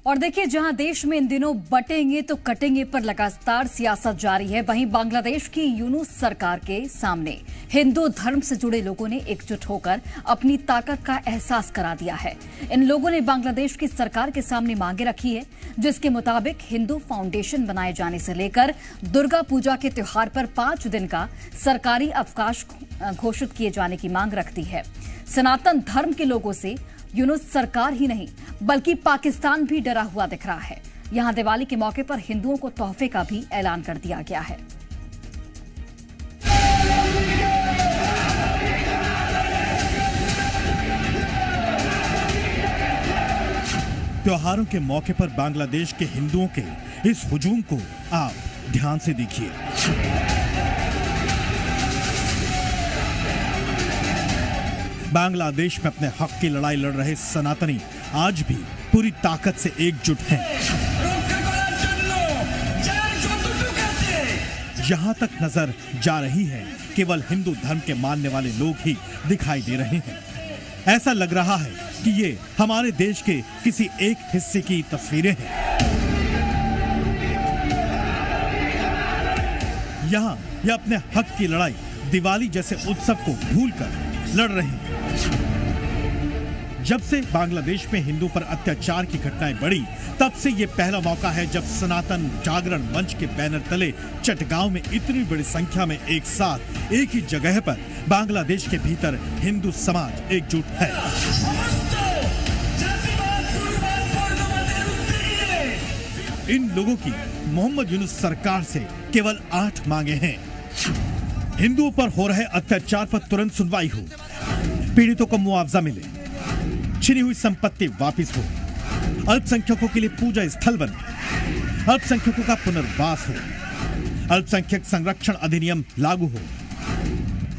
और देखिए, जहां देश में इन दिनों बटेंगे तो कटेंगे पर लगातार सियासत जारी है, वहीं बांग्लादेश की यूनुस सरकार के सामने हिंदू धर्म से जुड़े लोगों ने एकजुट होकर अपनी ताकत का एहसास करा दिया है। इन लोगों ने बांग्लादेश की सरकार के सामने मांगे रखी है, जिसके मुताबिक हिंदू फाउंडेशन बनाए जाने से लेकर दुर्गा पूजा के त्योहार पर 5 दिन का सरकारी अवकाश घोषित किए जाने की मांग रखती है। सनातन धर्म के लोगों से यूनुस सरकार ही नहीं बल्कि पाकिस्तान भी डरा हुआ दिख रहा है। यहां दिवाली के मौके पर हिंदुओं को तोहफे का भी ऐलान कर दिया गया है। त्योहारों के मौके पर बांग्लादेश के हिंदुओं के इस हुजूम को आप ध्यान से देखिए। बांग्लादेश में अपने हक की लड़ाई लड़ रहे सनातनी आज भी पूरी ताकत से एकजुट हैं। यहां तक नजर जा रही है, केवल हिंदू धर्म के मानने वाले लोग ही दिखाई दे रहे हैं। ऐसा लग रहा है कि ये हमारे देश के किसी एक हिस्से की तस्वीरें हैं। यहां ये अपने हक की लड़ाई दिवाली जैसे उत्सव को भूलकर लड़ रहे हैं। जब से बांग्लादेश में हिंदू पर अत्याचार की घटनाएं बढ़ी, तब से ये पहला मौका है जब सनातन जागरण मंच के बैनर तले चटगांव में इतनी बड़ी संख्या में एक साथ एक ही जगह पर बांग्लादेश के भीतर हिंदू समाज एकजुट है। इन लोगों की मोहम्मद यूनुस सरकार से केवल 8 मांगे हैं। हिंदुओं पर हो रहे अत्याचार पर तुरंत सुनवाई हो, पीड़ितों को मुआवजा मिले, छिनी हुई संपत्ति वापस हो, अल्पसंख्यकों के लिए पूजा स्थल बने, अल्पसंख्यकों का पुनर्वास हो, अल्पसंख्यक संरक्षण अधिनियम लागू हो,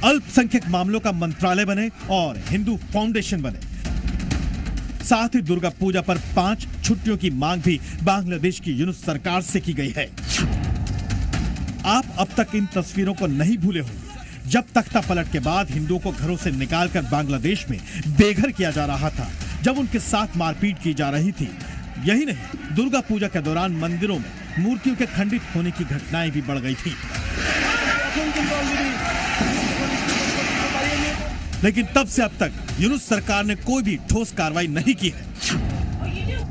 अल्पसंख्यक मामलों का मंत्रालय बने और हिंदू फाउंडेशन बने। साथ ही दुर्गा पूजा पर 5 छुट्टियों की मांग भी बांग्लादेश की यूनुस सरकार से की गई है। आप अब तक इन तस्वीरों को नहीं भूले होंगे, जब तख्ता पलट के बाद हिंदुओं को घरों से निकालकर बांग्लादेश में बेघर किया जा रहा था, जब उनके साथ मारपीट की जा रही थी। यही नहीं, दुर्गा पूजा के दौरान मंदिरों में मूर्तियों के खंडित होने की घटनाएं भी बढ़ गई थी। लेकिन तब से अब तक यूनुस सरकार ने कोई भी ठोस कार्रवाई नहीं की है।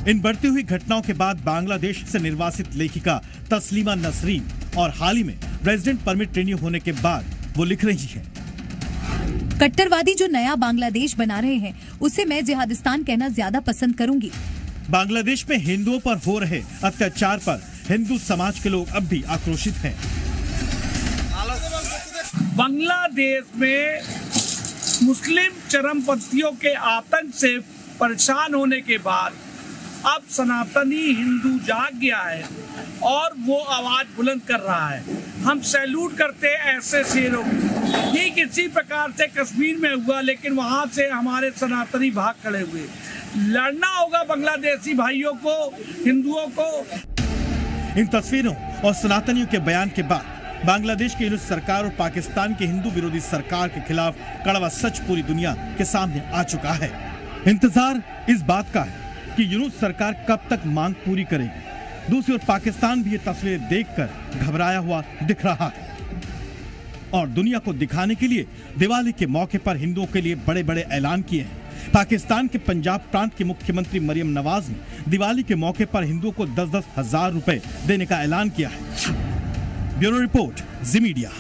इन बढ़ती हुई घटनाओं के बाद बांग्लादेश से निर्वासित लेखिका तस्लीमा नसरीन और हाल ही में रेजिडेंट परमिट रिन्यू होने के बाद वो लिख रही है, कट्टरवादी जो नया बांग्लादेश बना रहे हैं, उसे मैं जिहादिस्तान कहना ज्यादा पसंद करूंगी। बांग्लादेश में हिंदुओं पर हो रहे अत्याचार पर हिंदू समाज के लोग अब भी आक्रोशित हैं। बांग्लादेश में मुस्लिम चरमपंथियों के आतंक से परेशान होने के बाद अब सनातनी हिंदू जाग गया है और वो आवाज बुलंद कर रहा है। हम सैल्यूट करते हैं ऐसे शेरों को। ठीक इसी प्रकार से कश्मीर में हुआ, लेकिन वहां से हमारे सनातनी भाग खड़े हुए। लड़ना होगा बांग्लादेशी भाइयों को, हिंदुओं को। इन तस्वीरों और सनातनियों के बयान के बाद बांग्लादेश की यूनुस सरकार और पाकिस्तान की हिंदू विरोधी सरकार के खिलाफ कड़वा सच पूरी दुनिया के सामने आ चुका है। इंतजार इस बात का है कि यूनुस सरकार कब तक मांग पूरी करेगी। दूसरी ओर पाकिस्तान भी ये तस्वीरें देखकर घबराया हुआ दिख रहा है और दुनिया को दिखाने के लिए दिवाली के मौके पर हिंदुओं के लिए बड़े बड़े ऐलान किए हैं। पाकिस्तान के पंजाब प्रांत की मुख्यमंत्री मरियम नवाज ने दिवाली के मौके पर हिंदुओं को 10-10 हजार रुपए देने का ऐलान किया है। ब्यूरो रिपोर्ट, जी मीडिया।